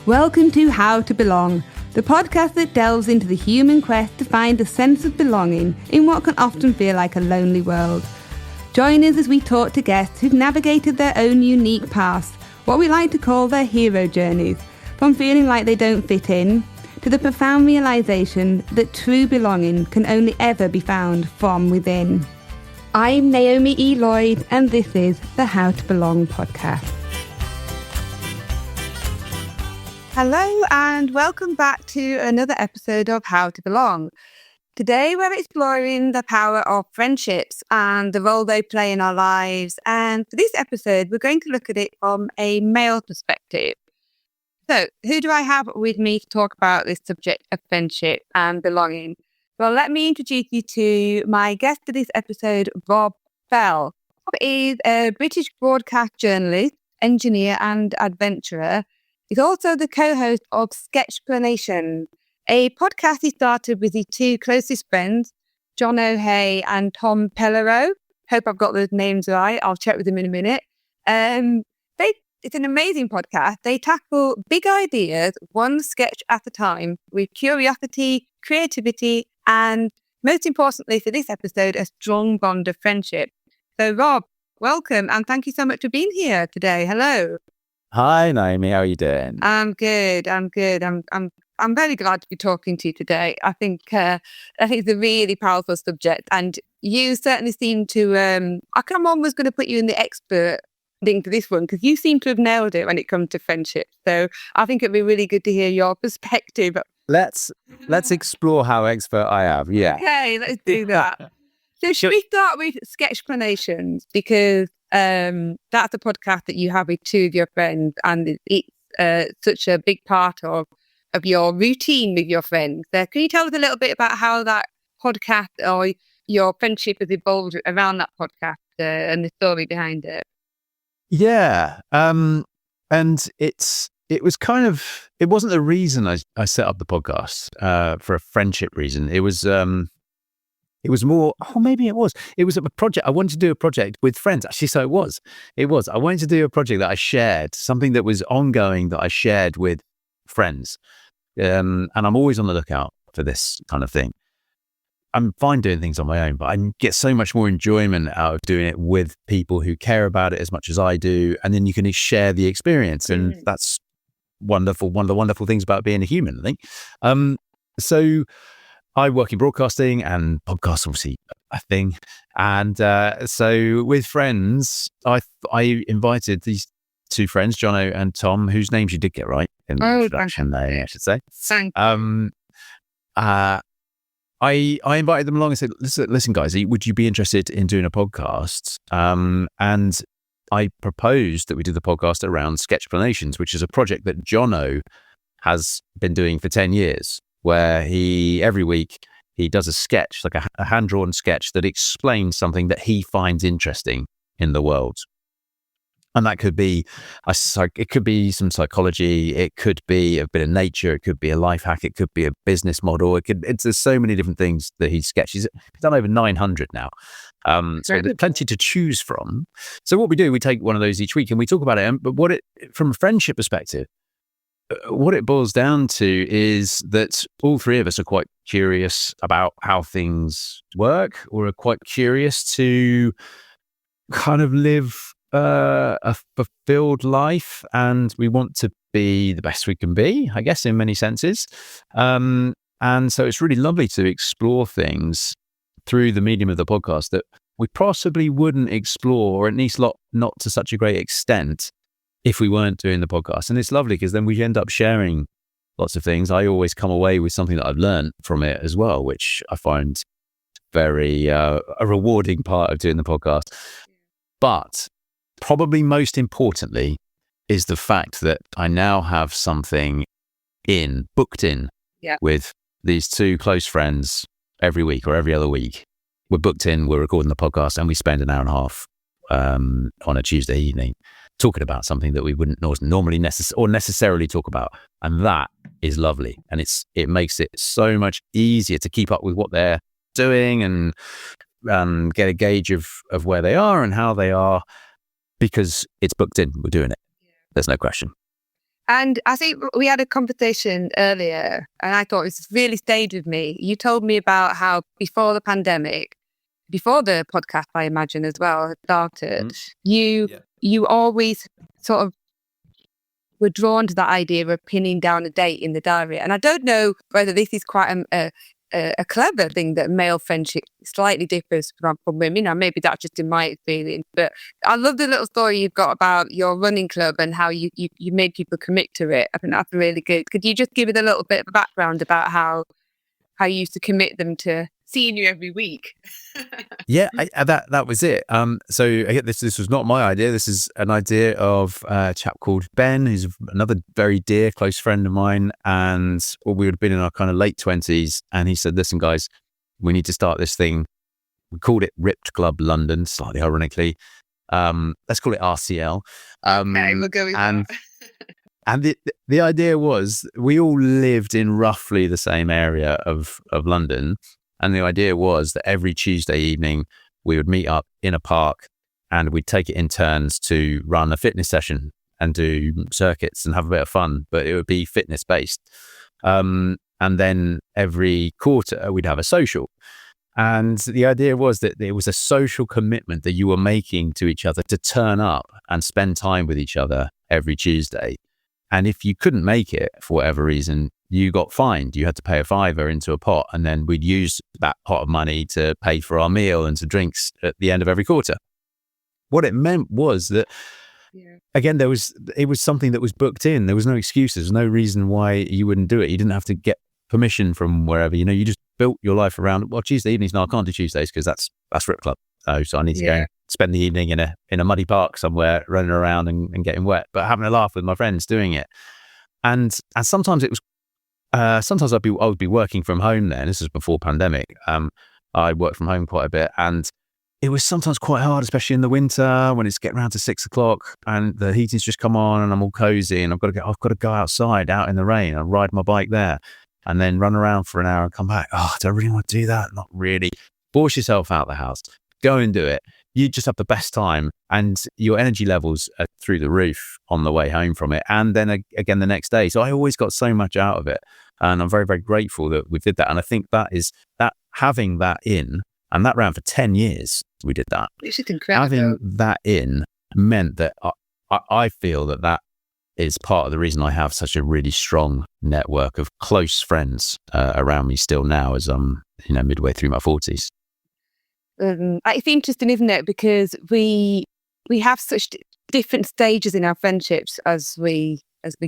Welcome to How to Belong, the podcast that delves into the human quest to find a sense of belonging in what can often feel like a lonely world. Join us as we talk to guests who've navigated their own unique paths, what we like to call their hero journeys, from feeling like they don't fit in, to the profound realisation that true belonging can only ever be found from within. I'm Naomi E. Lloyd, and this is the How to Belong podcast. Hello and welcome back to another episode of How to Belong. Today we're exploring the power of friendships and the role they play in our lives. And for this episode, we're going to look at it from a male perspective. So who do I have with me to talk about this subject of friendship and belonging? Well, let me introduce you to my guest for this episode, Rob Bell. Rob is a British broadcast journalist, engineer and adventurer. He's also the co-host of Sketchplanations, a podcast he started with his two closest friends, John O'Hay and Tom Pellereau. Hope I've got those names right. I'll check with them in a minute. It's an amazing podcast. They tackle big ideas, one sketch at a time, with curiosity, creativity, and most importantly for this episode, a strong bond of friendship. So Rob, welcome, and thank you so much for being here today. Hello. Hi, Naomi. How are you doing? I'm good. I'm very glad to be talking to you today. I think it's a really powerful subject, and you certainly seem to. I'm almost going to put you in the expert thing for this one because you seem to have nailed it when it comes to friendship. So I think it'd be really good to hear your perspective. Let's explore how expert I am. Yeah. Okay, let's do that. So should we start with Sketchplanations, because that's a podcast that you have with two of your friends, and it's such a big part of your routine with your friends. Can you tell us a little bit about how that podcast or your friendship has evolved around that podcast and the story behind it? Yeah. And it wasn't the reason I set up the podcast for a friendship reason. It was more, maybe it was. It was a project. I wanted to do a project with friends. Actually, so it was. I wanted to do a project that I shared, something that was ongoing that I shared with friends. And I'm always on the lookout for this kind of thing. I'm fine doing things on my own, but I get so much more enjoyment out of doing it with people who care about it as much as I do. And then you can share the experience. And that's wonderful. One of the wonderful things about being a human, I think. So I work in broadcasting, and podcasts obviously a thing. And so with friends, I invited these two friends, Jono and Tom, whose names you did get right in the introduction, I should say. Thank you. I invited them along and said, listen guys, would you be interested in doing a podcast? And I proposed that we do the podcast around Sketchplanations, which is a project that Jono has been doing for 10 years. Where every week he does a sketch, like a hand-drawn sketch that explains something that he finds interesting in the world. And that could be, it could be some psychology, it could be a bit of nature, it could be a life hack, it could be a business model. There's so many different things that he sketches. He's done over 900 now. So there's plenty to choose from. So what we do, we take one of those each week and we talk about it. But from a friendship perspective, what it boils down to is that all three of us are quite curious about how things work, or are quite curious to kind of live a fulfilled life, and we want to be the best we can be, I guess, in many senses. And so it's really lovely to explore things through the medium of the podcast that we possibly wouldn't explore, or at least not to such a great extent, if we weren't doing the podcast. And it's lovely because then we end up sharing lots of things. I always come away with something that I've learned from it as well, which I find very a rewarding part of doing the podcast. But probably most importantly is the fact that I now have something booked in with these two close friends every week or every other week. We're booked in, we're recording the podcast, and we spend an hour and a half on a Tuesday evening talking about something that we wouldn't normally necessarily talk about. And that is lovely. And it makes it so much easier to keep up with what they're doing and get a gauge of where they are and how they are, because it's booked in. We're doing it. There's no question. And I think we had a conversation earlier, and I thought it's really stayed with me. You told me about how before the pandemic, before the podcast, I imagine as well, had started, you always sort of were drawn to that idea of pinning down a date in the diary. And I don't know whether this is quite a clever thing that male friendship slightly differs from women. Now, maybe that's just in my experience, but I love the little story you've got about your running club and how you made people commit to it. I think that's really good. Could you just give it a little bit of a background about how you used to commit them to seeing you every week? Yeah, that was it. So again, this was not my idea. This is an idea of a chap called Ben, who's another very dear, close friend of mine. And we would have been in our kind of late 20s. And he said, listen, guys, we need to start this thing. We called it Ripped Club London, slightly ironically. Let's call it RCL. Okay, we'll go with that. And the idea was we all lived in roughly the same area of London. And the idea was that every Tuesday evening we would meet up in a park and we'd take it in turns to run a fitness session and do circuits and have a bit of fun, but it would be fitness based. And then every quarter we'd have a social. And the idea was that it was a social commitment that you were making to each other to turn up and spend time with each other every Tuesday. And if you couldn't make it for whatever reason, you got fined. You had to pay a £5 into a pot, and then we'd use that pot of money to pay for our meal and to drinks at the end of every quarter. What it meant was that, again, it was something that was booked in. There was no excuses, no reason why you wouldn't do it. You didn't have to get permission from wherever. You just built your life around, well, Tuesday evenings, no, I can't do Tuesdays because that's Rip Club. So I need to go spend the evening in a muddy park somewhere, running around and getting wet, but having a laugh with my friends doing it. And sometimes it was, sometimes I would be working from home then. This was before pandemic. I worked from home quite a bit, and it was sometimes quite hard, especially in the winter when it's getting around to 6 o'clock and the heating's just come on and I'm all cozy and I've got to go outside out in the rain and ride my bike there and then run around for an hour and come back. Oh, do I really want to do that? Not really. Force yourself out of the house. Go and do it. You just have the best time and your energy levels are through the roof on the way home from it. And then again the next day. So I always got so much out of it. And I'm very, very grateful that we did that. And I think that having that in, and that ran for 10 years, we did that. Which is incredible. Having that in meant that I feel that is part of the reason I have such a really strong network of close friends around me still now as I'm midway through my 40s. It's interesting, isn't it? Because we have such different stages in our friendships as we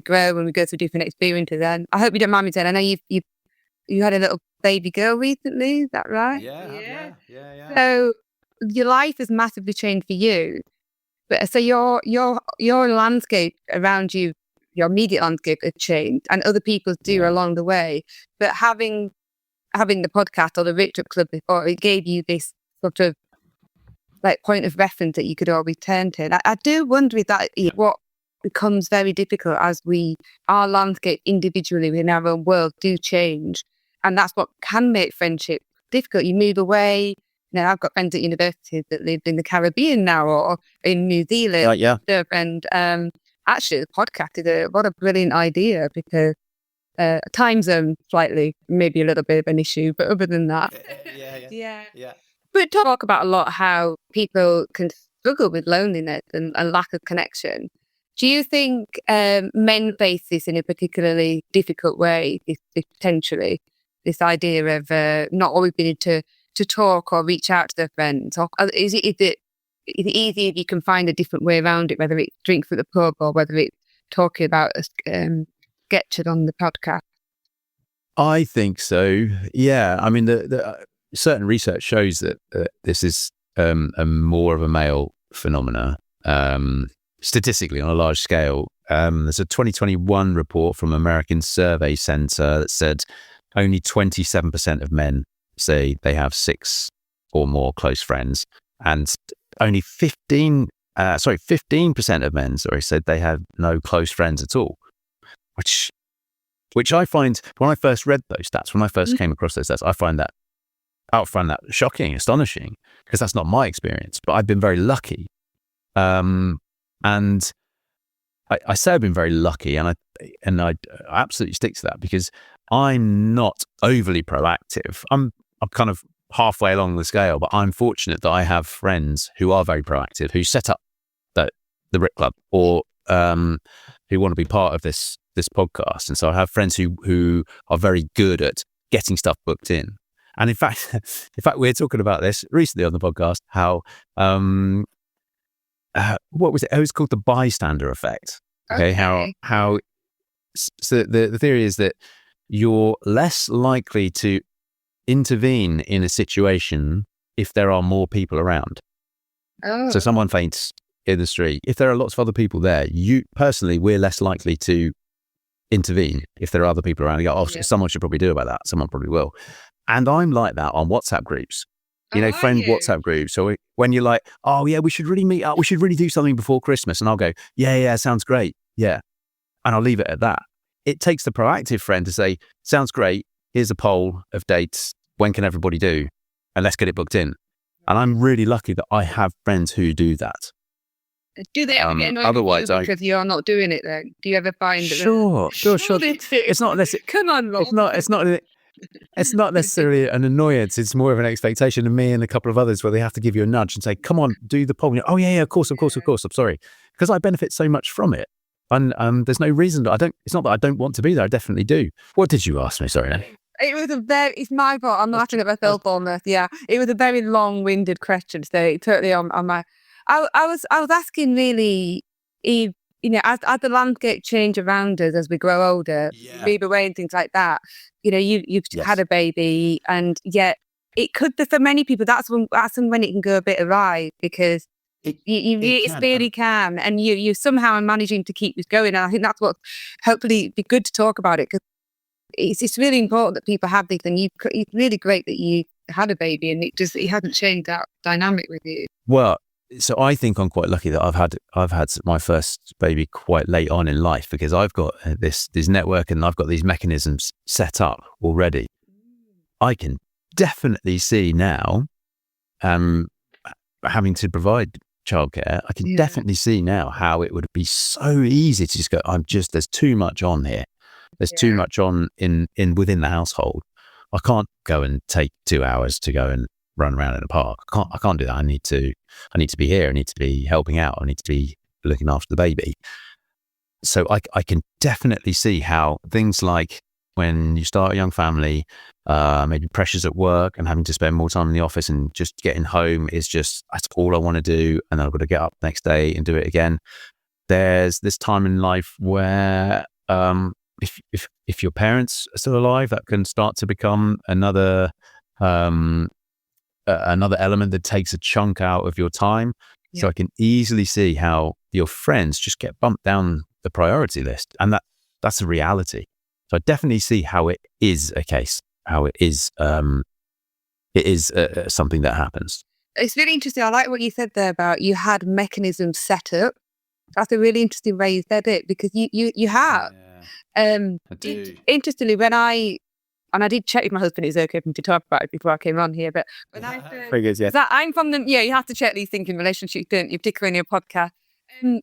grow and we go through different experiences. And I hope you don't mind me saying, I know you had a little baby girl recently. Is that right? Yeah. So your life has massively changed for you, but so your landscape around you, your immediate landscape has changed, and other people's do along the way. But having the podcast or the Rich Up Club before, it gave you this sort of like point of reference that you could always turn to. And I do wonder if that is what becomes very difficult as our landscape individually in our own world do change. And that's what can make friendship difficult. You move away. I've got friends at universities that live in the Caribbean now or in New Zealand. And actually the podcast is what a brilliant idea because time zone slightly, maybe a little bit of an issue, but other than that. Yeah. We talk about a lot how people can struggle with loneliness and lack of connection. Do you think men face this in a particularly difficult way, potentially, this idea of not always being able to talk or reach out to their friends? Or is it easy if you can find a different way around it, whether it's drinks at the pub or whether it's talking about sketches on the podcast? I think so. Yeah. I mean, the certain research shows that this is a more of a male phenomena, statistically on a large scale. There's a 2021 report from American Survey Center that said only 27% of men say they have 6 or more close friends, and only 15% of men said they had no close friends at all, which I find, when I first read those stats, when I first came across those stats, I find that shocking, astonishing, because that's not my experience. But I've been very lucky, and I say I've been very lucky, and I absolutely stick to that because I'm not overly proactive. I'm kind of halfway along the scale, but I'm fortunate that I have friends who are very proactive, who set up the Rip Club or who want to be part of this podcast. And so I have friends who are very good at getting stuff booked in. And in fact, we're talking about this recently on the podcast, how what was it? It was called the bystander effect. Okay. How so the theory is that you're less likely to intervene in a situation if there are more people around. So someone faints in the street. If there are lots of other people there, we're less likely to intervene if there are other people around. You go, someone should probably do about that. Someone probably will. And I'm like that on WhatsApp groups. Friend WhatsApp groups. So when you're like, oh yeah, we should really meet up. We should really do something before Christmas. And I'll go, yeah, sounds great. Yeah. And I'll leave it at that. It takes the proactive friend to say, sounds great. Here's a poll of dates. When can everybody do? And let's get it booked in. And I'm really lucky that I have friends who do that. Do they ever get annoyed with you because you're not doing it then? Do you ever find that? Sure. It's not necessarily. Come on, Rob. It's not necessarily an annoyance. It's more of an expectation of me and a couple of others where they have to give you a nudge and say, come on, do the poll. Oh, yeah, of course. I'm sorry. Because I benefit so much from it. And there's no reason that it's not that I don't want to be there. I definitely do. What did you ask me? Sorry. It's my fault. I'm laughing at myself on this. Yeah. It was a very long-winded question. So totally on my, I was asking really, if, as the landscape change around us as we grow older, move away and things like that, you've had a baby, and yet it could, for many people, that's when it can go a bit awry because it really can. And you somehow are managing to keep this going. And I think that's what hopefully be good to talk about it, because it's really important that people have this, and it's really great that you had a baby and it hasn't changed that dynamic with you. Well, so I think I'm quite lucky that I've had my first baby quite late on in life, because I've got this network and I've got these mechanisms set up already. I can definitely see now, having to provide childcare, I can definitely see now how it would be so easy to just go, there's too much on here. There's too much on within the household. I can't go and take 2 hours to go and run around in a park. I can't do that. I need to be here. I need to be helping out. I need to be looking after the baby. So I can definitely see how things like when you start a young family, maybe pressures at work and having to spend more time in the office, and just getting home is that's all I want to do. And then I've got to get up the next day and do it again. There's this time in life where, if your parents are still alive, that can start to become another element that takes a chunk out of your time. So I can easily see how your friends just get bumped down the priority list, and that's a reality. So I definitely see how it is a case, how it is something that happens. It's really interesting. I like what you said there about you had mechanisms set up. That's a really interesting way you said it, because you have. I do. Interestingly, and I did check with my husband, it's okay for me to talk about it before I came on here, but when I first, I'm from you have to check these things in relationships, don't you, particularly in your podcast.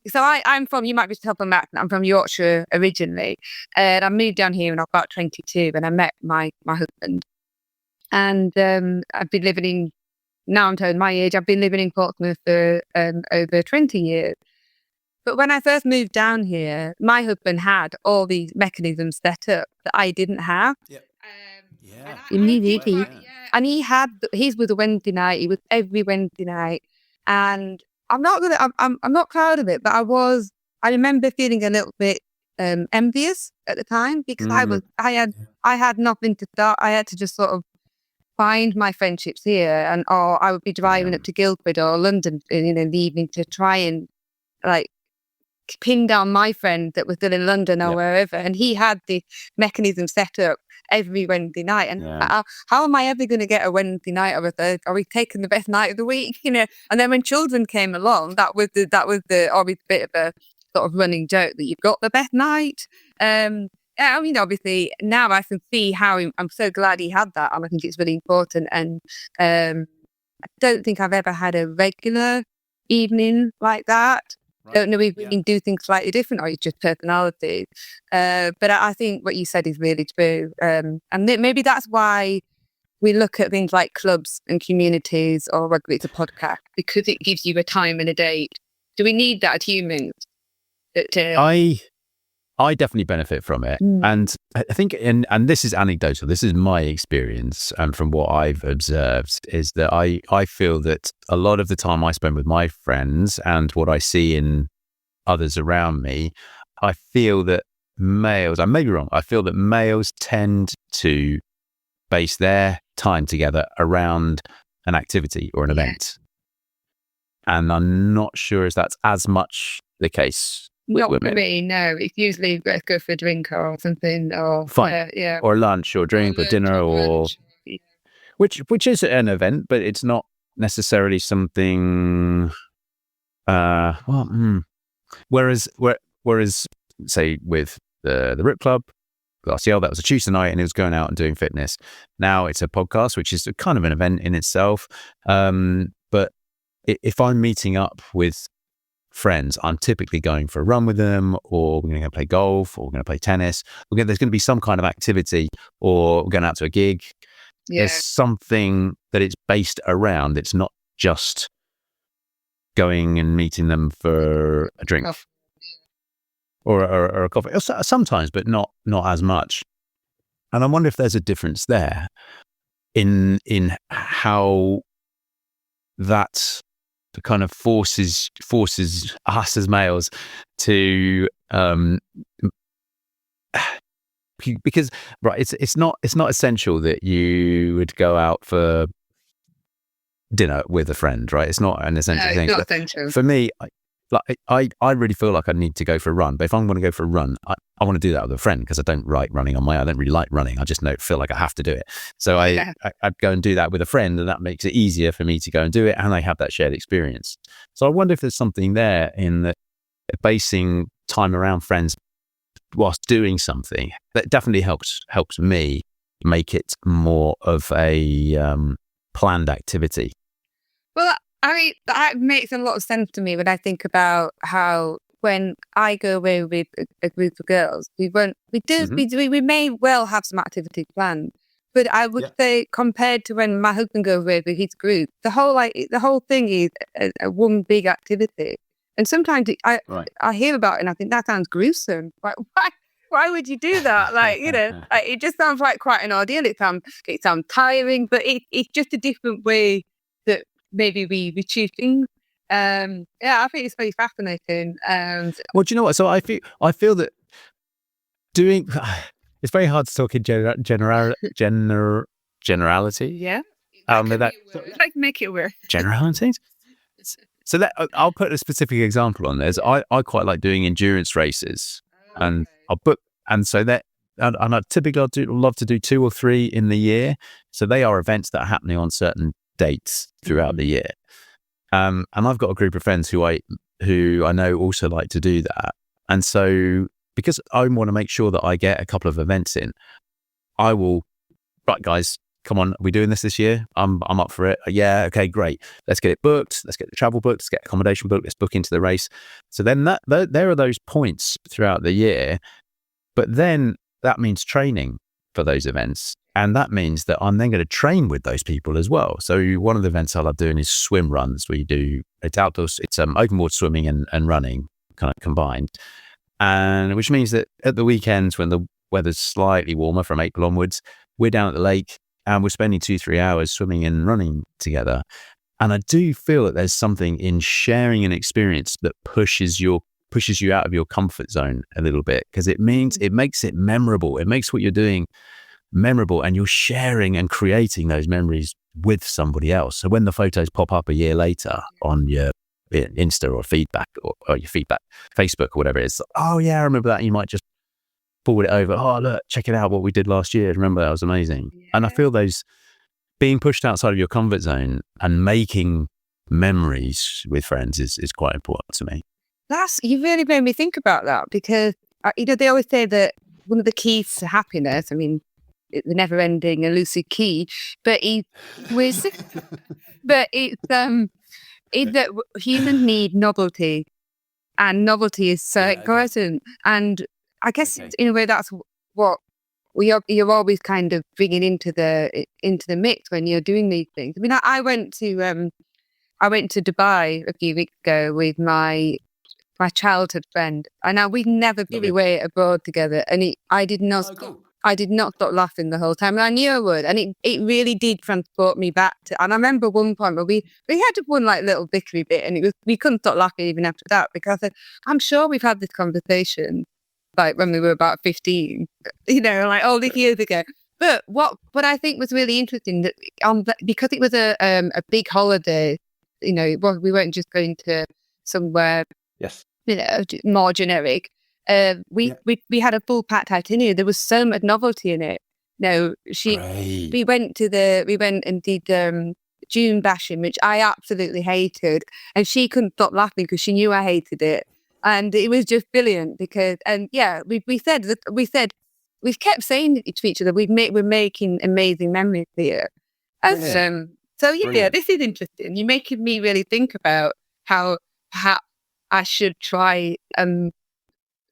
So I'm from, you might be helping Matt, I'm from Yorkshire originally, and I moved down here when I was about 22, and I met my husband, and I've been living in, now I'm telling my age, I've been living in Portsmouth for over 20 years. But when I first moved down here, my husband had all these mechanisms set up that I didn't have. Yep. Immediately. And his was a Wednesday night. He was every Wednesday night. And I'm not proud of it, but I remember feeling a little bit envious at the time, because I had nothing to start. I had to just sort of find my friendships here, or I would be driving up to Guildford or London in the evening to try and pin down my friend that was still in London or wherever, and he had the mechanism set up every Wednesday night. And how am I ever going to get a Wednesday night or a Thursday? Are we taking the best night of the week? And then when children came along, that was always a bit of a sort of running joke that you've got the best night. Obviously now I can see how I'm so glad he had that, and I think it's really important. And I don't think I've ever had a regular evening like that. don't know if we can do things slightly different or it's just personality. But I think what you said is really true. And maybe that's why we look at things like clubs and communities, or whether it's a podcast, because it gives you a time and a date. Do we need that as humans? I definitely benefit from it. And I think, and this is anecdotal, this is my experience, and from what I've observed, is that I feel that a lot of the time I spend with my friends and what I see in others around me, I feel that males, I may be wrong, I feel that males tend to base their time together around an activity or an event. And I'm not sure if that's as much the case. Not for me, no. It's usually let's go for a drink or something, or or lunch or drink or dinner or which is an event, but it's not necessarily something. Whereas say with the Rip Club last year, that was a Tuesday night, and it was going out and doing fitness. Now it's a podcast, which is kind of an event in itself. But if I'm meeting up with friends, I'm typically going for a run with them, or we're going to go play golf, or we're going to play tennis. There's going to be some kind of activity, or we're going out to a gig. There's something that it's based around. It's not just going and meeting them for a drink or a coffee. Sometimes, but not as much. And I wonder if there's a difference there in how that kind of forces us as males to because it's not essential that you would go out for dinner with a friend, right? It's not an essential thing. It's not essential. For me, I really feel like I need to go for a run, but if I'm going to go for a run, I want to do that with a friend, because I don't like running on my own. I don't really like running. I just feel like I have to do it. So I'd go and do that with a friend, and that makes it easier for me to go and do it, and I have that shared experience. So I wonder if there's something there in that basing time around friends whilst doing something that definitely helps me make it more of a planned activity. Well, that makes a lot of sense to me when I think about how when I go away with a group of girls, we may well have some activities planned, but I would say compared to when my husband goes away with his group, the whole thing is a one big activity. And sometimes I hear about it and I think that sounds gruesome. Like, why would you do that? It just sounds like quite an ordeal. It sounds tiring, but it's just a different way that maybe we choose things. I think it's very fascinating. Well, do you know what? So I feel that doing it's very hard to talk in generality. Yeah. Make it work. Generalities. So that I'll put a specific example on this. I quite like doing endurance races, and I'll book, and so that. And I typically love to do 2 or 3 in the year. So they are events that are happening on certain dates throughout the year. And I've got a group of friends who I know also like to do that. And so because I want to make sure that I get a couple of events in, I will, right guys, come on, are we doing this year? I'm up for it. Yeah, okay, great. Let's get it booked. Let's get the travel booked. Let's get accommodation booked. Let's book into the race. So then there are those points throughout the year. But then that means training for those events. And that means that I'm then going to train with those people as well. So one of the events I love doing is swim runs. It's outdoors, it's open water swimming and running kind of combined. And which means that at the weekends when the weather's slightly warmer from April onwards, we're down at the lake and we're spending 2-3 hours swimming and running together. And I do feel that there's something in sharing an experience that pushes you out of your comfort zone a little bit, because it makes it memorable. It makes what you're doing memorable, and you're sharing and creating those memories with somebody else. So when the photos pop up a year later on your Insta or feedback or your feedback, Facebook or whatever it is, oh yeah, I remember that. You might just forward it over. Oh, look, check it out, what we did last year. Remember, that was amazing. Yeah. And I feel those being pushed outside of your comfort zone and making memories with friends is quite important to me. You really made me think about that, because they always say that one of the keys to happiness, I mean, the never-ending elusive key, but it's that humans need novelty, and novelty is so important. And I guess in a way that's what you're always kind of bringing into the mix when you're doing these things. I mean, I went to Dubai a few weeks ago with my childhood friend, and now we'd never been away abroad together, and I did not stop laughing the whole time, and I knew I would, and it really did transport me back to. And I remember one point where we had one like little victory bit, and we couldn't stop laughing even after that, because I'm sure we've had this conversation like when we were about 15, like all these years ago. But what I think was really interesting that because it was a big holiday, we weren't just going to somewhere, more generic. We had a full packed itinerary. There was so much novelty in it. We went and did June bashing, which I absolutely hated, and she couldn't stop laughing because she knew I hated it, and it was just brilliant because we kept saying to each other, we're making amazing memories here. This is interesting. You're making me really think about how perhaps I should try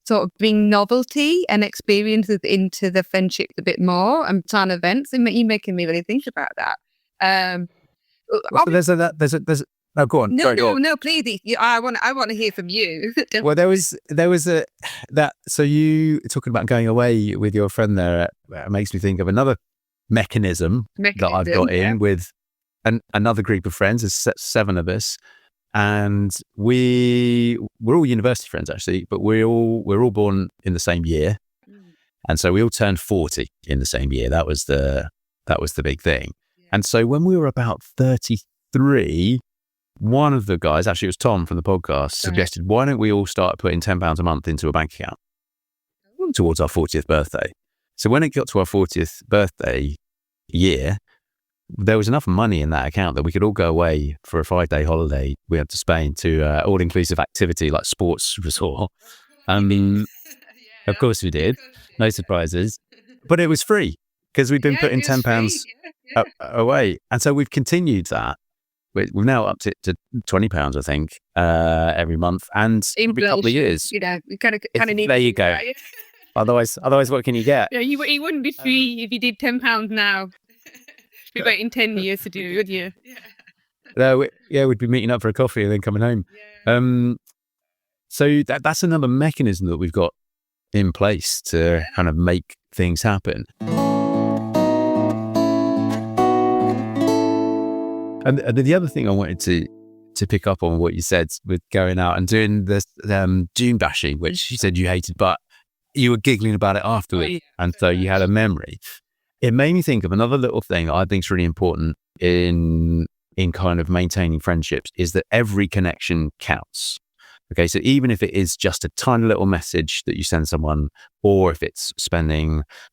sort of bring novelty and experiences into the friendships a bit more and plan events. And you're making me really think about that. There's no, go on. No, please. I want to hear from you. Well, there was that. So you talking about going away with your friend there makes me think of another mechanism that I've got in with another group of friends. There's 7 of us, and we're all university friends actually, but we're all born in the same year, and so we all turned 40 in the same year. That was the big thing. And so when we were about 33. One of the guys, actually it was Tom from the podcast, suggested, why don't we all start putting £10 a month into a bank account towards our 40th birthday? So when it got to our 40th birthday year, there was enough money in that account that we could all go away for a 5-day holiday. We went to Spain to all-inclusive activity like sports resort. I mean, of course we did. No surprises. But it was free because we've been putting £10 away. And so we've continued that. We've now upped it to £20, I think, every month, and every couple of years. We kind of need. There you go. That, otherwise, what can you get? Yeah, it wouldn't be free if you did £10 now. You'd be waiting 10 years to do it, wouldn't you? No, we'd be meeting up for a coffee and then coming home. Yeah. So that's another mechanism that we've got in place to kind of make things happen. And the other thing I wanted to pick up on what you said with going out and doing this June bashing, which you said you hated, but you were giggling about it afterwards, and so you had a memory. It made me think of another little thing that I think is really important in kind of maintaining friendships, is that every connection counts. Okay, so even if it is just a tiny little message that you send someone, or if it's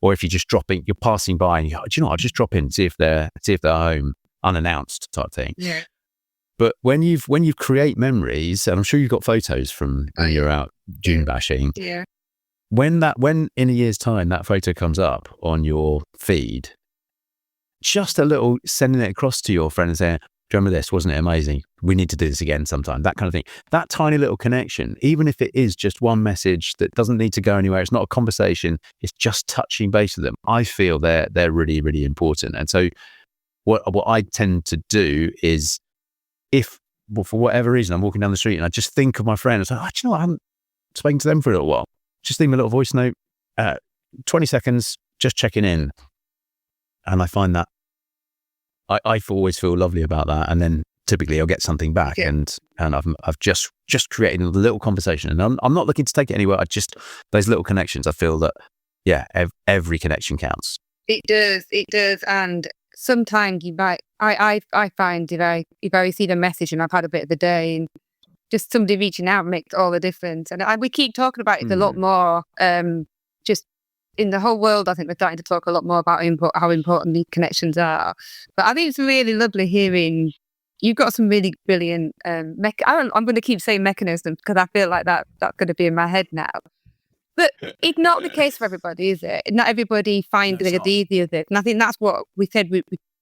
or if you're passing by and you go, do you know what, I'll just drop in, see if they're home, unannounced type thing. Yeah. But when you create memories, and I'm sure you've got photos from when you're out June bashing. Yeah. When in a year's time that photo comes up on your feed, just a little sending it across to your friend and saying, do you remember this? Wasn't it amazing? We need to do this again sometime. That kind of thing. That tiny little connection, even if it is just one message that doesn't need to go anywhere, it's not a conversation, it's just touching base with them. I feel they're really, really important. And so what I tend to do is, for whatever reason, I'm walking down the street and I just think of my friend and say, do you know what? I haven't spoken to them for a little while. Just leave me a little voice note, 20 seconds, just checking in. And I find that I always feel lovely about that. And then typically I'll get something back, and I've just created a little conversation, and I'm not looking to take it anywhere. Those little connections, I feel that, every connection counts. It does. And sometimes I find if I receive a message and I've had a bit of a day, and just somebody reaching out makes all the difference. And we keep talking about it a lot more. Just in the whole world, I think we're starting to talk a lot more about how important these connections are. But I think it's really lovely hearing you've got some really brilliant. I'm going to keep saying mechanisms because I feel like that's going to be in my head now. But it's not the case for everybody, is it? Not everybody finds it as easy as it. And I think that's what we said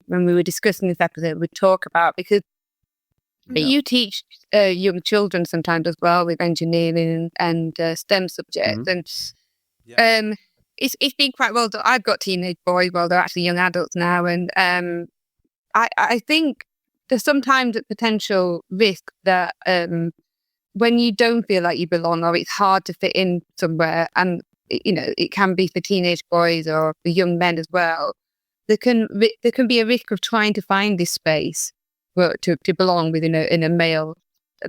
when we were discussing this episode, we'd talk about, because But you teach young children sometimes as well with engineering and STEM subjects, and it's been quite well done. I've got teenage boys, well, they're actually young adults now, and I think there's sometimes a potential risk that when you don't feel like you belong or it's hard to fit in somewhere, and it can be for teenage boys or for young men as well, there can be a risk of trying to find this space to belong within a male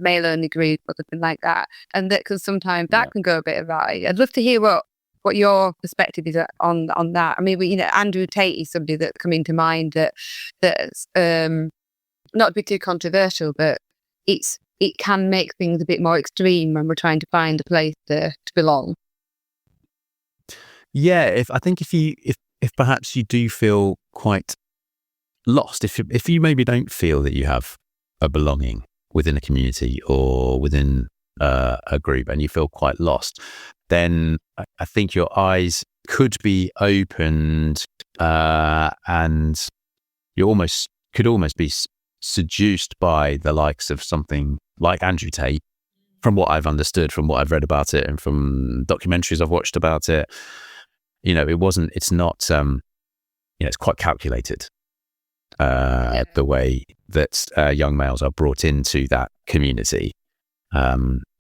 only group or something like that, and that can sometimes that can go a bit awry. I'd love to hear what your perspective is on that. I mean, Andrew Tate is somebody that's coming to mind that's not to be too controversial, but it can make things a bit more extreme when we're trying to find a place to belong. Yeah, if perhaps you do feel quite lost, if you maybe don't feel that you have a belonging within a community or within a group, and you feel quite lost, then I think your eyes could be opened, and you could almost be seduced by the likes of something like Andrew Tate. From what I've understood, from what I've read about it, and from documentaries I've watched about it, it's not, it's quite calculated, the way that young males are brought into that community.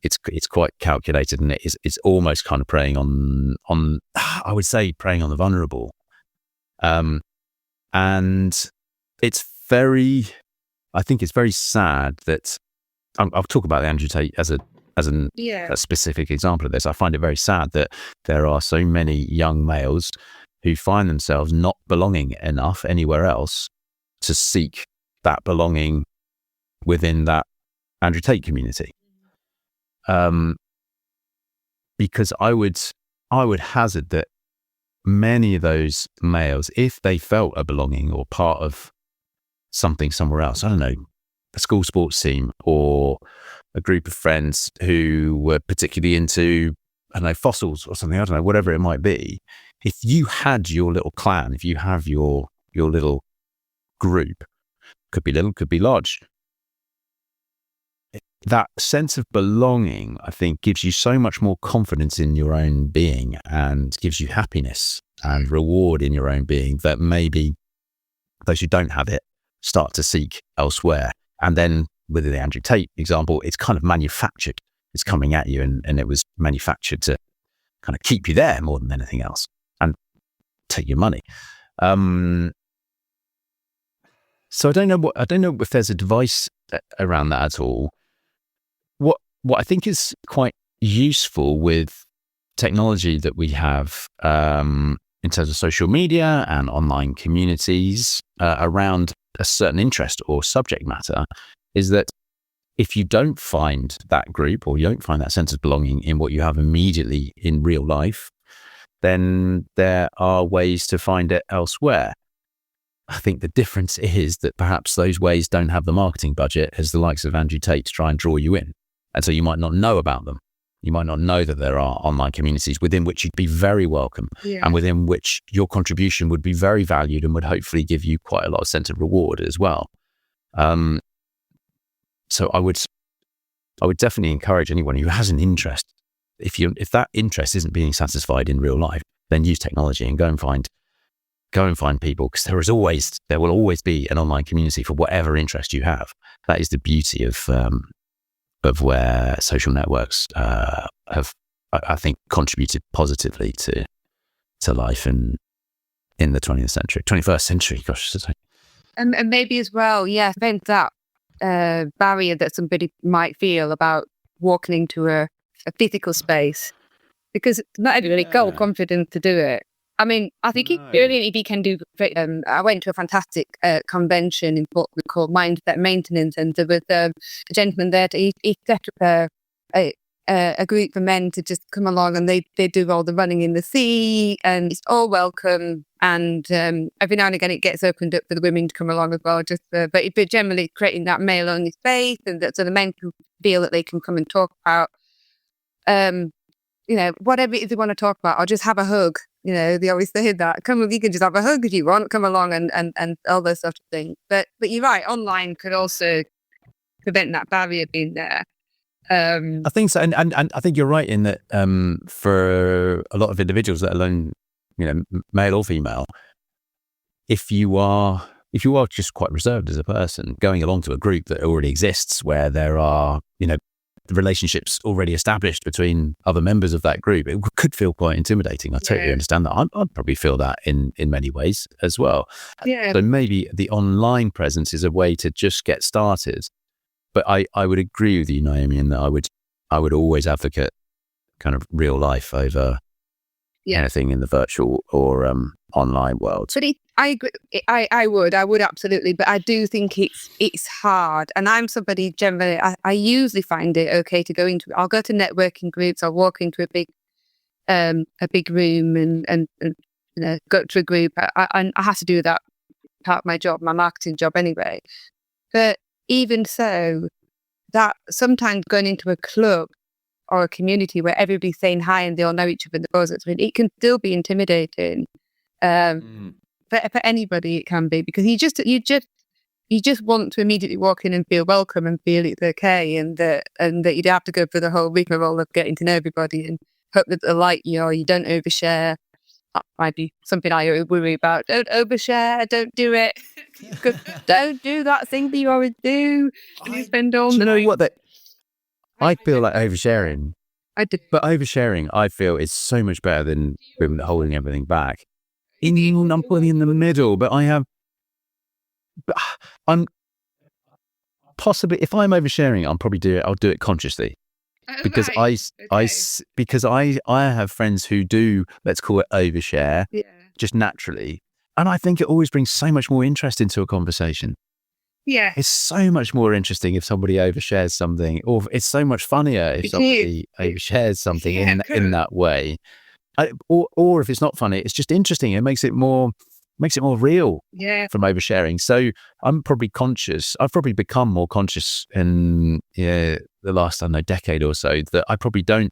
It's quite calculated, and it's almost kind of preying on I would say preying on the vulnerable, and I think it's very sad that I'll talk about Andrew Tate as a specific example of this. I find it very sad that there are so many young males who find themselves not belonging enough anywhere else to seek that belonging within that Andrew Tate community. Because I would hazard that many of those males, if they felt a belonging or part of something somewhere else, I don't know, a school sports team or a group of friends who were particularly into, I don't know, fossils or something, I don't know, whatever it might be. If you had your little clan, if you have your little group, could be little, could be large, that sense of belonging, I think, gives you so much more confidence in your own being and gives you happiness and reward in your own being, that maybe those who don't have it start to seek elsewhere. And then with the Andrew Tate example, it's kind of manufactured. It's coming at you, and it was manufactured to kind of keep you there more than anything else and take your money. So I don't know if there's advice around that at all. What I think is quite useful with technology that we have, in terms of social media and online communities around a certain interest or subject matter, is that if you don't find that group or you don't find that sense of belonging in what you have immediately in real life, then there are ways to find it elsewhere. I think the difference is that perhaps those ways don't have the marketing budget as the likes of Andrew Tate to try and draw you in. And so you might not know about them. You might not know that there are online communities within which you'd be very welcome, and within which your contribution would be very valued and would hopefully give you quite a lot of sense of reward as well. So I would definitely encourage anyone who has an interest, if that interest isn't being satisfied in real life, then use technology and go and find people, because there will always be an online community for whatever interest you have. That is the beauty of where social networks have, I think, contributed positively to life in the 21st century. Gosh, and maybe as well, prevent that barrier that somebody might feel about walking into a physical space, because not everybody got confidence to do it. I mean, I think it's brilliant if you can do. I went to a fantastic convention in Portland called Mindset Maintenance, and there was a gentleman there. He set up a group for men to just come along, and they do all the running in the sea, and it's all welcome. And every now and again, it gets opened up for the women to come along as well. But generally creating that male only space, and that so the men can feel that they can come and talk about, whatever it is they want to talk about, or just have a hug. They always say that. You can just have a hug if you want. Come along and all those sort of things. But you're right. Online could also prevent that barrier being there. I think so, and I think you're right in that for a lot of individuals, let alone male or female, if you are just quite reserved as a person, going along to a group that already exists where there are relationships already established between other members of that group, it could feel quite intimidating. I totally understand that. I'd probably feel that in many ways as well. So maybe the online presence is a way to just get started. But I would agree with you, Naomi, in that I would always advocate kind of real life over anything in the virtual or online world. But I agree. I would absolutely. But I do think it's hard. And I'm somebody generally, I usually find it okay to go into. I'll go to networking groups. I'll walk into a big room and go to a group. I have to do that part of my job, my marketing job anyway. But even so, that sometimes going into a club or a community where everybody's saying hi and they all know each other, it can still be intimidating. For anybody, it can be, because you just want to immediately walk in and feel welcome and feel it's okay, and that you don't have to go through the whole rigmarole of getting to know everybody and hope that they like you or you don't overshare. That might be something I worry about. Don't overshare. Don't do it. Don't do that thing that you always do. And you spend all night. I feel like oversharing. I do. But oversharing, I feel, is so much better than holding everything back. I'm putting in the middle, but I'm possibly, if I'm oversharing, I'll do it consciously. Because I have friends who do, let's call it overshare, just naturally. And I think it always brings so much more interest into a conversation. Yeah. It's so much more interesting if somebody overshares something, or it's so much funnier if somebody overshares something in that way. Or if it's not funny, it's just interesting. It makes it more real from oversharing. So I'm probably conscious. I've probably become more conscious in the last, decade or so, that I probably don't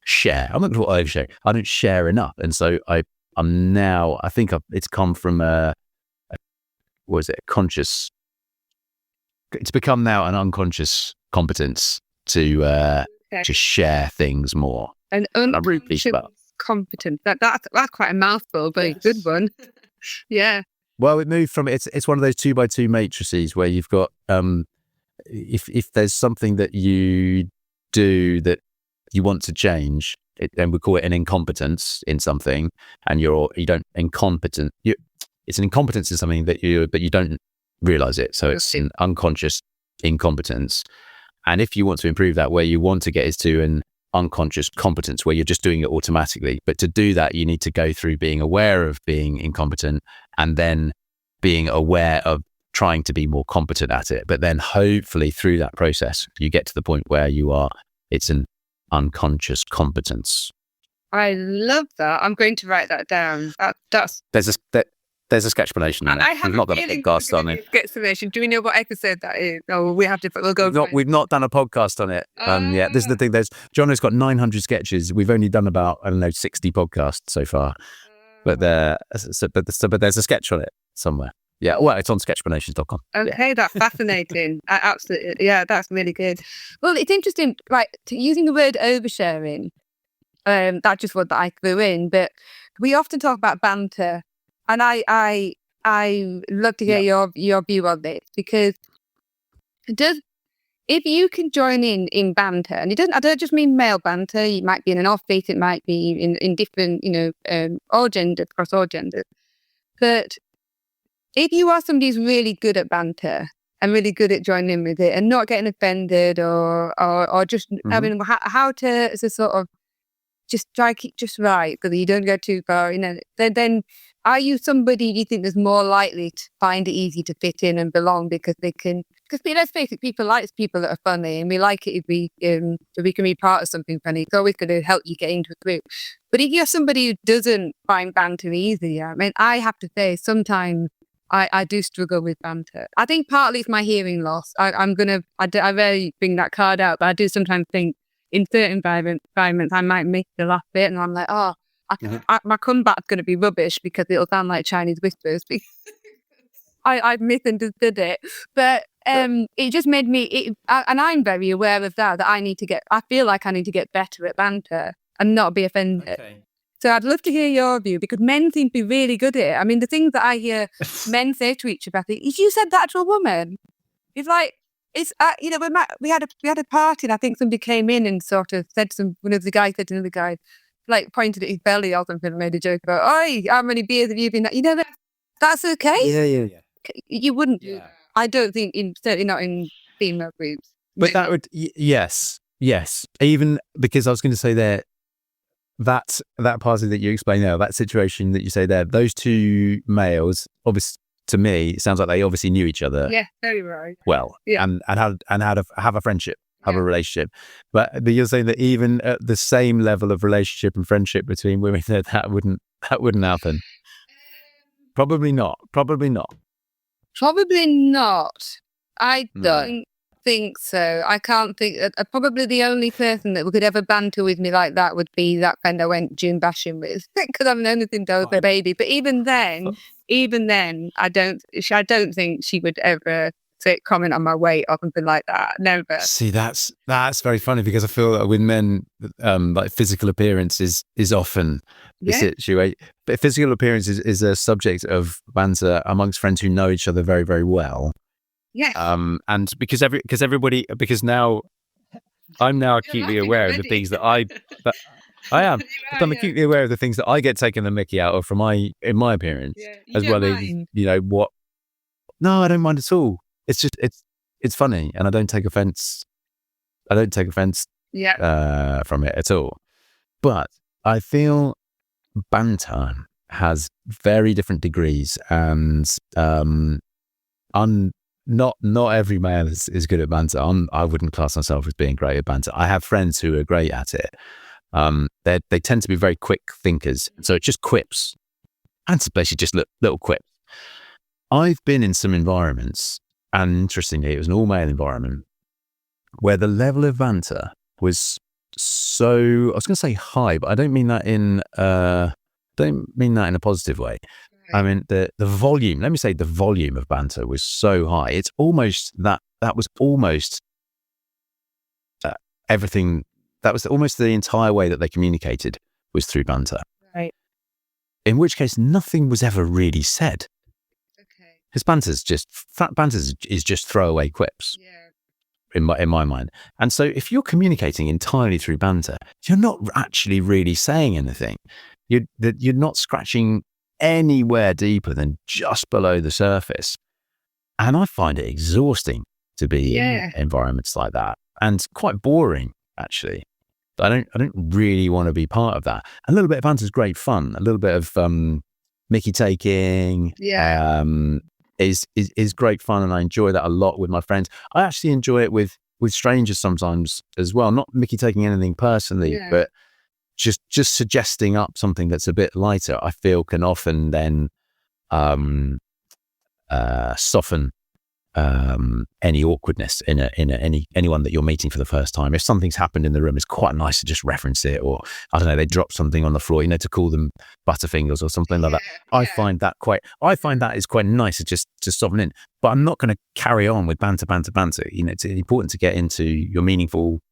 share. I'm not going to overshare. I don't share enough. And so I'm now, I think it's come from conscious. It's become now an unconscious competence to share things more. And I'm really pleased about competence. That's quite a mouthful, but a good one. Yeah. Well, it moved from it's one of those 2x2 matrices where you've got if there's something that you do that you want to change, and we call it an incompetence in something, and it's an incompetence in something but you don't realize it. So it's an unconscious incompetence. And if you want to improve that, where you want to get is to an unconscious competence, where you're just doing it automatically. But to do that, you need to go through being aware of being incompetent and then being aware of trying to be more competent at it. But then hopefully through that process, you get to the point where it's an unconscious competence. I love that. I'm going to write that down. There's a Sketchplanation on it. We've not done a podcast on it. Sketchplanation. Do we know what episode that is? Oh, we'll go. We've not done a podcast on it. Yeah, this is the thing. John has got 900 sketches. We've only done about 60 podcasts so far. But there's a sketch on it somewhere. Yeah, well, it's on sketchplanations.com. Okay, that's fascinating. Absolutely, yeah, that's really good. Well, it's interesting, right? Using the word oversharing. That's just what I threw in. But we often talk about banter. And I love to hear your view on this, because if you can join in banter, and I don't just mean male banter, it might be in an office, it might be in different, all genders, across all genders. But if you are somebody who's really good at banter and really good at joining in with it and not getting offended or just having how to sort of just strike it just right so that you don't go too far, then are you somebody you think is more likely to find it easy to fit in and belong because let's face it, people like people that are funny, and we like it if we can be part of something funny. It's always going to help you get into a group. But if you're somebody who doesn't find banter easy, I mean, I have to say sometimes I do struggle with banter. I think partly it's my hearing loss. I rarely bring that card out, but I do sometimes think in certain environments I might miss the last bit, and I'm like, my comeback's going to be rubbish because it'll sound like Chinese whispers. I've misunderstood it. But it just made me, and I'm very aware of that I feel like I need to get better at banter and not be offended. Okay. So I'd love to hear your view, because men seem to be really good at it. I mean, the things that I hear men say to each other, I think, if you said that to a woman, it's like, we had a party, and I think somebody came in and sort of said one of the guys said to another guy, like pointed at his belly or something and made a joke about, "Oi, how many beers have you been?" That's okay. Yeah. You wouldn't do Yeah. that. I don't think, certainly not in female groups. But that would, yes. Even because I was going to say there, that party that you explained there, that situation that you say there, those two males, obviously, to me, it sounds like they obviously knew each other. Yeah, very right. Well, yeah. and how to have a friendship, have a relationship. But you're saying that even at the same level of relationship and friendship between women, that wouldn't happen. Probably not. Probably not. I don't think so. I can't think. Probably the only person that could ever banter with me like that would be that friend I went June bashing with, because I've known anything to a baby. But even then, I don't think she would ever comment on my weight or something like that. Never. See, that's very funny, because I feel that with men, like physical appearance is often the situation. But physical appearance is a subject of banter amongst friends who know each other very, very well. Yes. And because now I'm now acutely aware of the things that I am. I'm acutely aware of the things that I get taken the mickey out of in my appearance, as well as what. No, I don't mind at all. It's just it's funny, and I don't take offense. From it at all. But I feel banter has very different degrees, and not every male is good at banter. I wouldn't class myself as being great at banter. I have friends who are great at it. They tend to be very quick thinkers, so it's just quips, and it's basically just little quips. I've been in some environments, and interestingly, it was an all-male environment, where the level of banter was so, I was going to say high, but I don't mean that in a positive way. I mean, the volume, let me say the volume of banter was so high. It's almost that was almost everything. That was almost the entire way that they communicated was through banter. Right. In which case, nothing was ever really said. Okay. Because banter is just throwaway quips. Yeah. In my mind. And so if you're communicating entirely through banter, you're not actually really saying anything. You're not scratching anywhere deeper than just below the surface. And I find it exhausting to be in environments like that, and quite boring, actually. I don't really want to be part of that. A little bit of banter is great fun. A little bit of Mickey taking is great fun, and I enjoy that a lot with my friends. I actually enjoy it with strangers sometimes as well. Not Mickey taking anything personally, but just suggesting up something that's a bit lighter, I feel can often then soften any awkwardness in anyone that you're meeting for the first time. If something's happened in the room, it's quite nice to just reference it, or I don't know, they drop something on the floor, to call them butterfingers or something like that. I find that is quite nice to just soften in. But I'm not going to carry on with banter. It's important to get into your meaningful.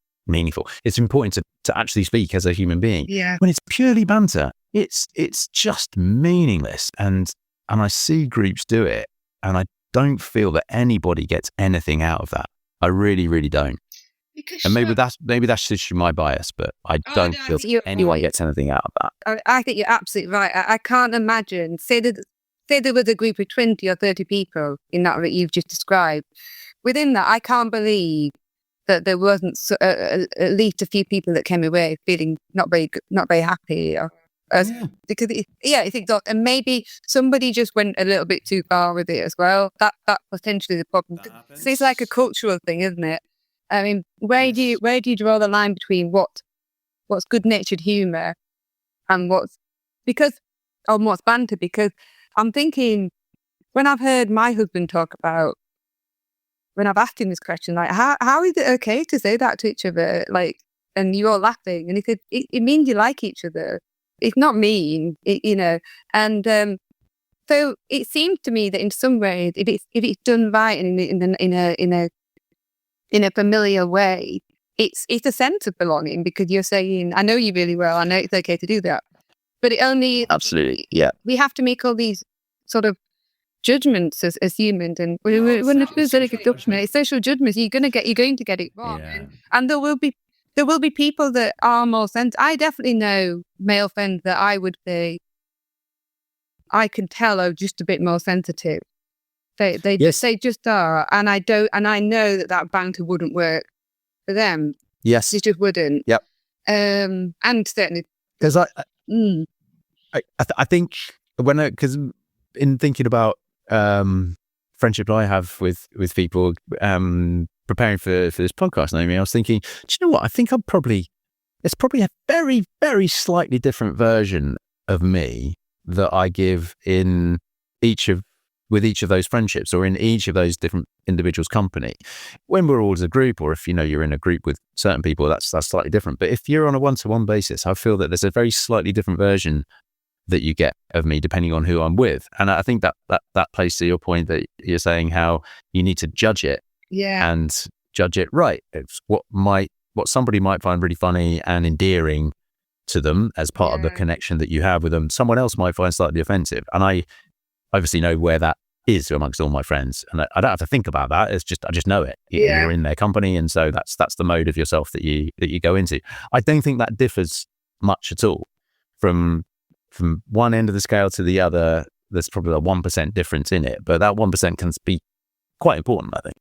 It's important to actually speak as a human being. Yeah. When it's purely banter, it's just meaningless. And I see groups do it, and I don't feel that anybody gets anything out of that. I really, really don't. And maybe that's just my bias, but I don't feel anyone gets anything out of that. I think you're absolutely right. I can't imagine. Say there was a group of 20 or 30 people in that you've just described. Within that, I can't believe that there wasn't at least a few people that came away feeling not very happy. Because it's exhausting. And maybe somebody just went a little bit too far with it as well. That potentially the problem. So it's like a cultural thing, isn't it? I mean, where do you draw the line between what's good-natured humour and what's banter? Because I'm thinking, when I've heard my husband talk about, when I've asked him this question, like, how is it okay to say that to each other? Like, and you're laughing, and he said, it means you like each other. It's not mean, and So it seems to me that in some ways, if it's done right and in a familiar way, it's a sense of belonging, because you're saying, I know you really well, I know it's okay to do that. But it only Absolutely. Yeah. we have to make all these sort of judgments as humans, and when there's like a judgment, it's social judgments, you're going to get it wrong. Yeah. And there will be people that are more sensitive. I definitely know male friends that I would say I can tell are just a bit more sensitive. They Yes. just are, and I know that banter wouldn't work for them. Yes. It just wouldn't. Yep. And certainly Because I think because in thinking about friendship I have with people preparing for this podcast, Naomi, I was thinking, do you know what? I think it's probably a very, very slightly different version of me that I give with each of those friendships, or in each of those different individuals' company. When we're all as a group, or if you're in a group with certain people, that's slightly different. But if you're on a one-to-one basis, I feel that there's a very slightly different version that you get of me depending on who I'm with. And I think that plays to your point that you're saying, how you need to judge it and judge it right. It's what somebody might find really funny and endearing to them as part of the connection that you have with them, someone else might find slightly offensive. And I obviously know where that is amongst all my friends, and I don't have to think about that. I just know it. You're in their company, and so that's the mode of yourself that you go into. I don't think that differs much at all from one end of the scale to the other. There's probably a 1% difference in it, but that 1% can be quite important, I think.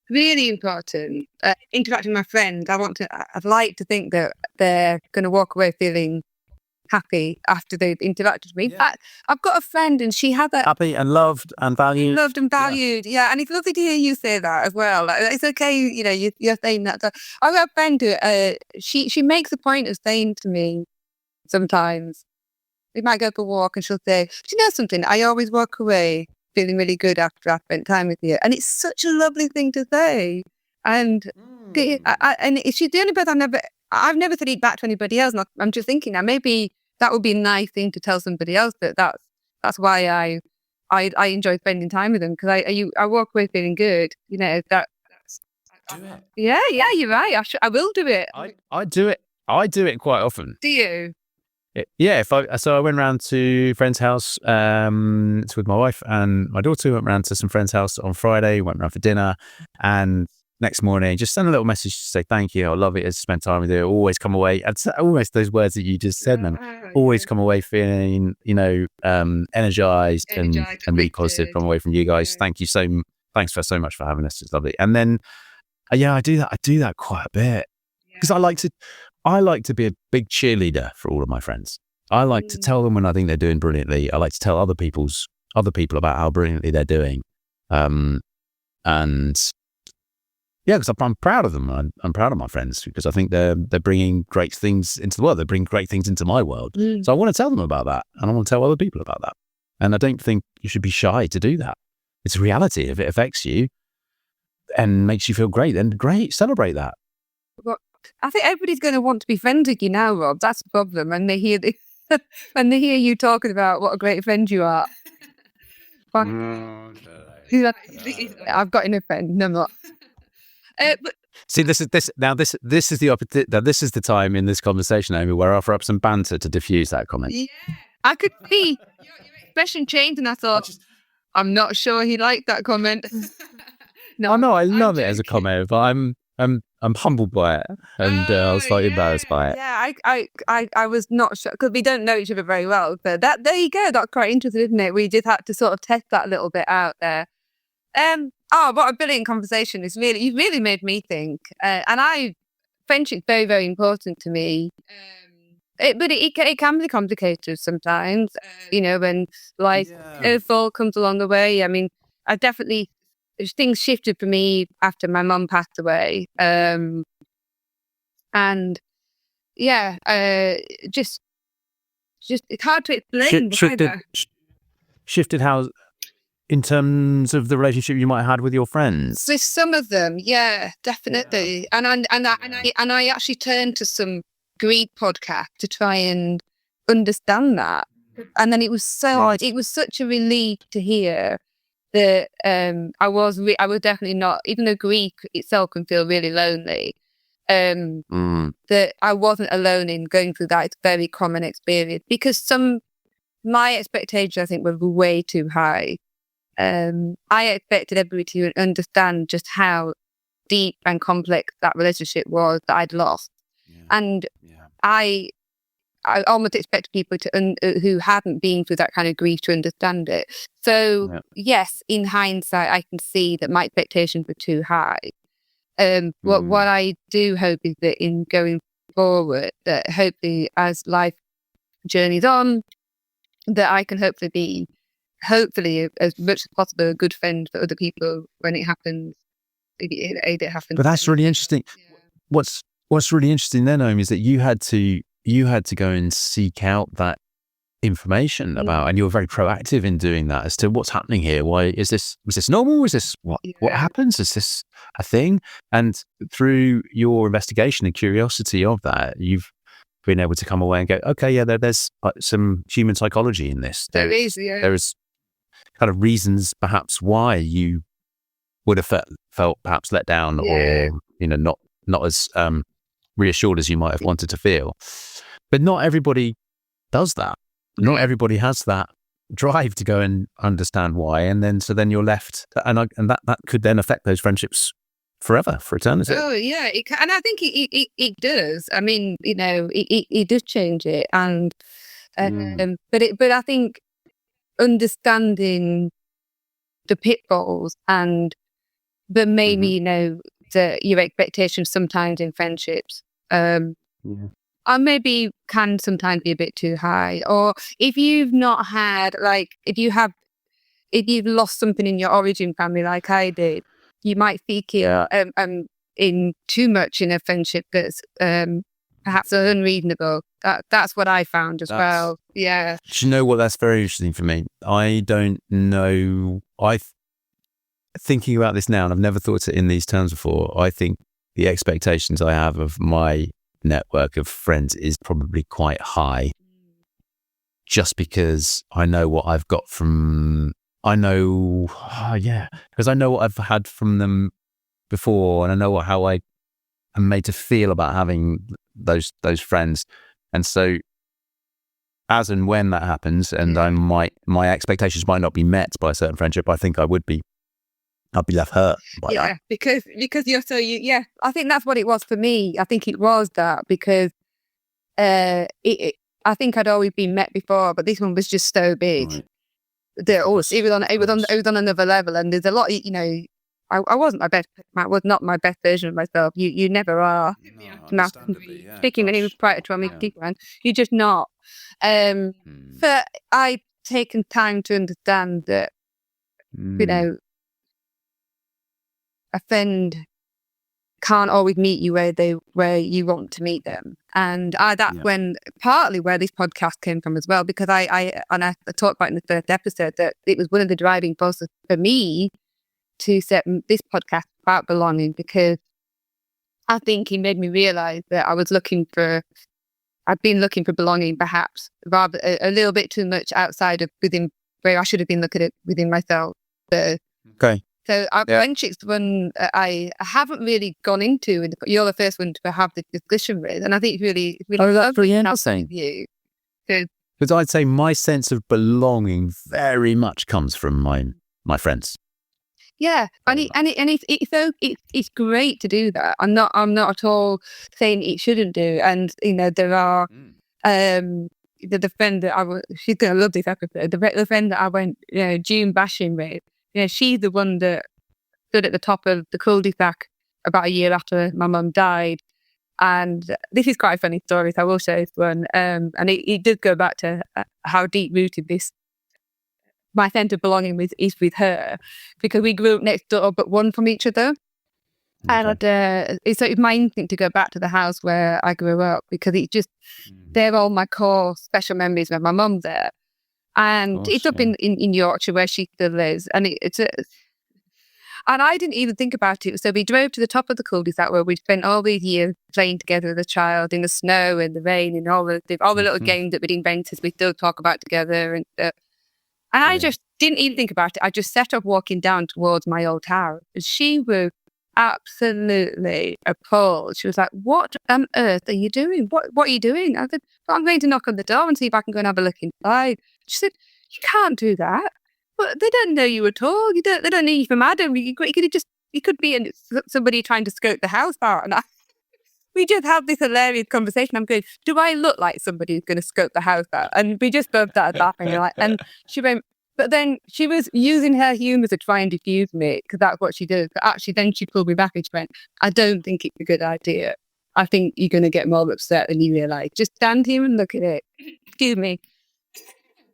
Really important. Interacting with my friends, I'd like to think that they're going to walk away feeling happy after they've interacted with me. Yeah. I've got a friend, and she had that happy and loved and valued. Yeah. And it's lovely to hear you say that as well. Like, it's okay, you're saying that. So I've got a friend who she makes a point of saying to me sometimes, we might go for a walk, and she'll say, "Do you know something? I always walk away feeling really good after I spent time with you." And it's such a lovely thing to say. And and she's the only person I've never said it back to anybody else. And I'm just thinking now, maybe that would be a nice thing to tell somebody else, that's why I enjoy spending time with them, because I walk away feeling good. That's do it. Yeah, you're right. I will do it. I do it. I do it quite often. Do you? Yeah. So I went round to a friend's house. It's with my wife and my daughter. Went round to some friend's house on Friday. Went round for dinner, and next morning, just send a little message to say thank you. I love it to spend time with you. Always come away. It's almost those words that you just said, man. Always come away feeling, energized and really positive. Come away from you guys. Thanks for so much for having us. It's lovely. And then, I do that. I do that quite a bit because I like to be a big cheerleader for all of my friends. I like to tell them when I think they're doing brilliantly. I like to tell other people about how brilliantly they're doing. Because I'm proud of them. I'm proud of my friends because I think they're bringing great things into the world. They're bringing great things into my world. So I want to tell them about that, and I want to tell other people about that. And I don't think you should be shy to do that. It's a reality. If it affects you and makes you feel great, then great, celebrate that. Well, I think everybody's going to want to be friends with you now, Rob. That's the problem. When they hear when they hear you talking about what a great friend you are. I've got enough friends. No, I'm not. But see, this is the opposite. This is the time in this conversation, Amy, where I offer up some banter to diffuse that comment. Yeah, I could see your expression changed, and I thought, I'm not sure he liked that comment. No, I love it as a comment, but I'm humbled by it, and I was slightly embarrassed by it. Yeah, I was not sure because we don't know each other very well. So there you go. That's quite interesting, isn't it? We just had to sort of test that a little bit out there. What a brilliant conversation! You've really made me think. Friendship's very, very important to me. But it can be complicated sometimes. When fall comes along the way. I mean, things shifted for me after my mum passed away. Just it's hard to explain. Shifted how? In terms of the relationship you might have had with your friends? With some of them, yeah, definitely. Yeah. And I actually turned to some Greek podcasts to try and understand that. And then it was such a relief to hear that I was definitely not, even though grief itself can feel really lonely, that I wasn't alone in going through that. It's a very common experience because my expectations, I think, were way too high. I expected everybody to understand just how deep and complex that relationship was that I'd lost. Yeah. And I almost expect people who hadn't been through that kind of grief to understand it. So yes, in hindsight, I can see that my expectations were too high. What I do hope is that in going forward, that hopefully as life journeys on, that I can hopefully be, as much as possible, a good friend for other people when it happens. If it happens. But that's really interesting. Yeah. What's really interesting then, Naomi, is that you had to go and seek out that information about, and you were very proactive in doing that as to what's happening here. Why was this normal? Is this what happens? Is this a thing? And through your investigation and curiosity of that, you've been able to come away and go, okay, yeah, there's some human psychology in this. There is kind of reasons perhaps why you would have felt perhaps let down or not as reassured as you might have wanted to feel. But not everybody does that. Not everybody has that drive to go and understand why, and then you're left, and that could then affect those friendships forever, for eternity. Oh yeah, and I think it does. I mean, it does change it, and but I think understanding the pitfalls but maybe your expectations sometimes in friendships or maybe can sometimes be a bit too high. Or if you've not had, like, if you've lost something in your origin family like I did, you might think in too much in a friendship that's perhaps unreasonable. That's what I found as well. Yeah. Do you know what? That's very interesting for me. I don't know. Thinking about this now, and I've never thought it in these terms before. I think the expectations I have of my network of friends is probably quite high, just because I know what I've got from. Because I know what I've had from them before, and I know how I am made to feel about having those friends, and so as and when that happens, and my expectations might not be met by a certain friendship, I think I'd be left hurt by that. because you're I think that's what it was for me. I think it was that because I think I'd always been met before, but this one was just so big. Right. It was on another level, and there's a lot. I wasn't not my best version of myself. You never are. Speaking when he was quite a traumatic one, you're just not. But I've taken time to understand that a friend can't always meet you where you want to meet them, and when partly where this podcast came from as well, because I talked about in the first episode that it was one of the driving forces for me to set this podcast about belonging, because I think it made me realize that I'd been looking for belonging perhaps rather a little bit too much outside of within where I should have been looking at within myself. So our friendships one I haven't really gone into, and you're the first one to have the discussion with, and I think it's really lovely interesting with you. Because I'd say my sense of belonging very much comes from my friends. Yeah, and it's great to do that. I'm not at all saying it shouldn't do. And there are the friend that she's gonna love this episode. The friend that I went June bashing with. She's the one that stood at the top of the cul-de-sac about a year after my mum died. And this is quite a funny story, so I will share this one. And it did go back to how deep-rooted my sense of belonging is with her, because we grew up next door but one from each other. Okay. And it's my instinct to go back to the house where I grew up, because it's just, they're all my core special memories when my mum's there. And it's up in Yorkshire where she still lives. And And I didn't even think about it. So we drove to the top of the cul-de-sac where we'd spent all these years playing together as a child in the snow and the rain and all the little games that we'd invented. We still talk about together. And I just didn't even think about it. I just set off walking down towards my old house. And she was absolutely appalled. She was like, "What on earth are you doing? What are you doing?" I said, "Well, I'm going to knock on the door and see if I can go and have a look inside." She said, "You can't do that. But they don't know you at all. They don't know you from Adam. You could be somebody trying to scope the house out." And we just had this hilarious conversation. I'm going, "Do I look like somebody who's going to scope the house out?" And we just both started laughing. And she went, but then she was using her humour to try and diffuse me, because that's what she does. But actually, then she pulled me back and she went, "I don't think it's a good idea. I think you're going to get more upset than you realise. Just stand here and look at it." Excuse me.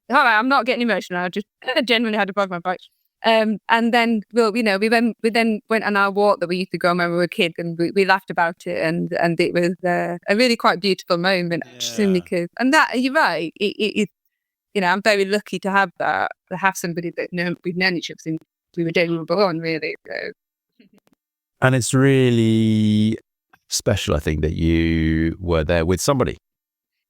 All right, I'm not getting emotional. I just genuinely had to bug my bike. And then, we then went on our walk that we used to go on when we were kids, and we laughed about it, and it was a really quite beautiful moment, actually, because, and that, you're right, it I'm very lucky to have that, to have somebody that we've known each other since we were born, really. So. And it's really special, I think, that you were there with somebody.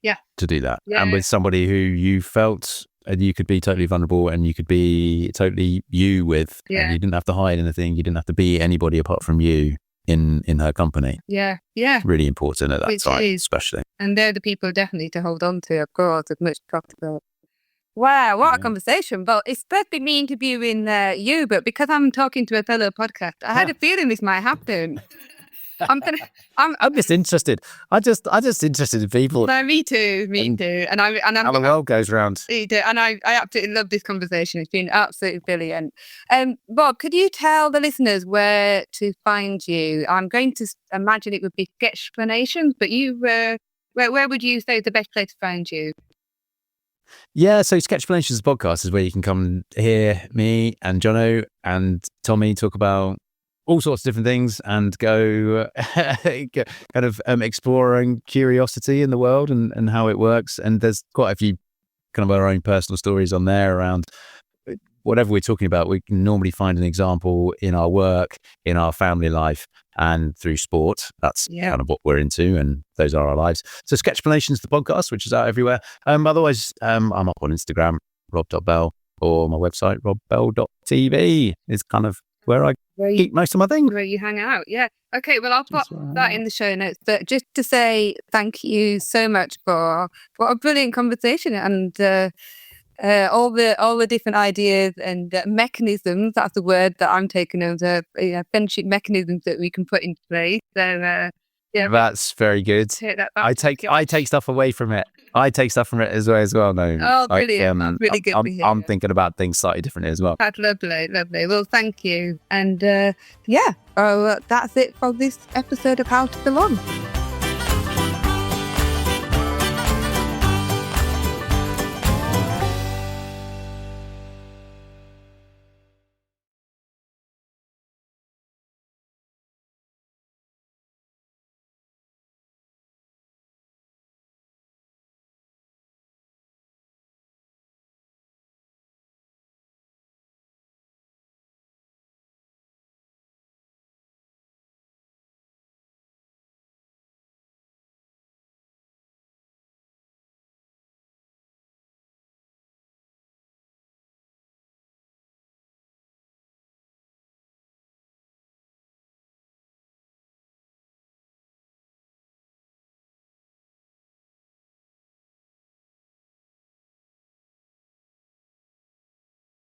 Yeah. To do that. Yeah. And with somebody who you felt and you could be totally vulnerable and you could be totally you with. Yeah. And you didn't have to hide anything. You didn't have to be anybody apart from you in her company. Yeah. Yeah. Really important at that time, especially. And they're the people definitely to hold on to, of course, as much as possible. Wow, what a conversation. Well, it's supposed to be me interviewing you, but because I'm talking to a fellow podcast, I had a feeling this might happen. I'm just interested. I'm just interested in people. No, me too. And how the world goes round. And I absolutely love this conversation. It's been absolutely brilliant. Bob, could you tell the listeners where to find you? I'm going to imagine it would be Sketchplanations, but you, where would you say is the best place to find you? Yeah, so Sketchplanations podcast is where you can come hear me and Jono and Tommy talk about all sorts of different things and go kind of exploring curiosity in the world and how it works. And there's quite a few kind of our own personal stories on there around whatever we're talking about. We can normally find an example in our work, in our family life, and through sport. That's kind of what we're into, and those are our lives. So Sketchplanations, the podcast, which is out everywhere. Otherwise, I'm up on Instagram, rob.bell, or my website, robbell.tv is kind of where I keep most of my things. Where you hang out, yeah. Okay, well, I'll put that in the show notes. But just to say thank you so much for what a brilliant conversation, and all the different ideas and mechanisms. That's the word that I'm taking over. Friendship mechanisms that we can put into place. So that's very good. I take stuff away from it. I take stuff from it as well. No, oh, brilliant! That's really good to hear. I'm thinking about things slightly differently as well. That's lovely. Well, thank you. And that's it for this episode of How to Belong.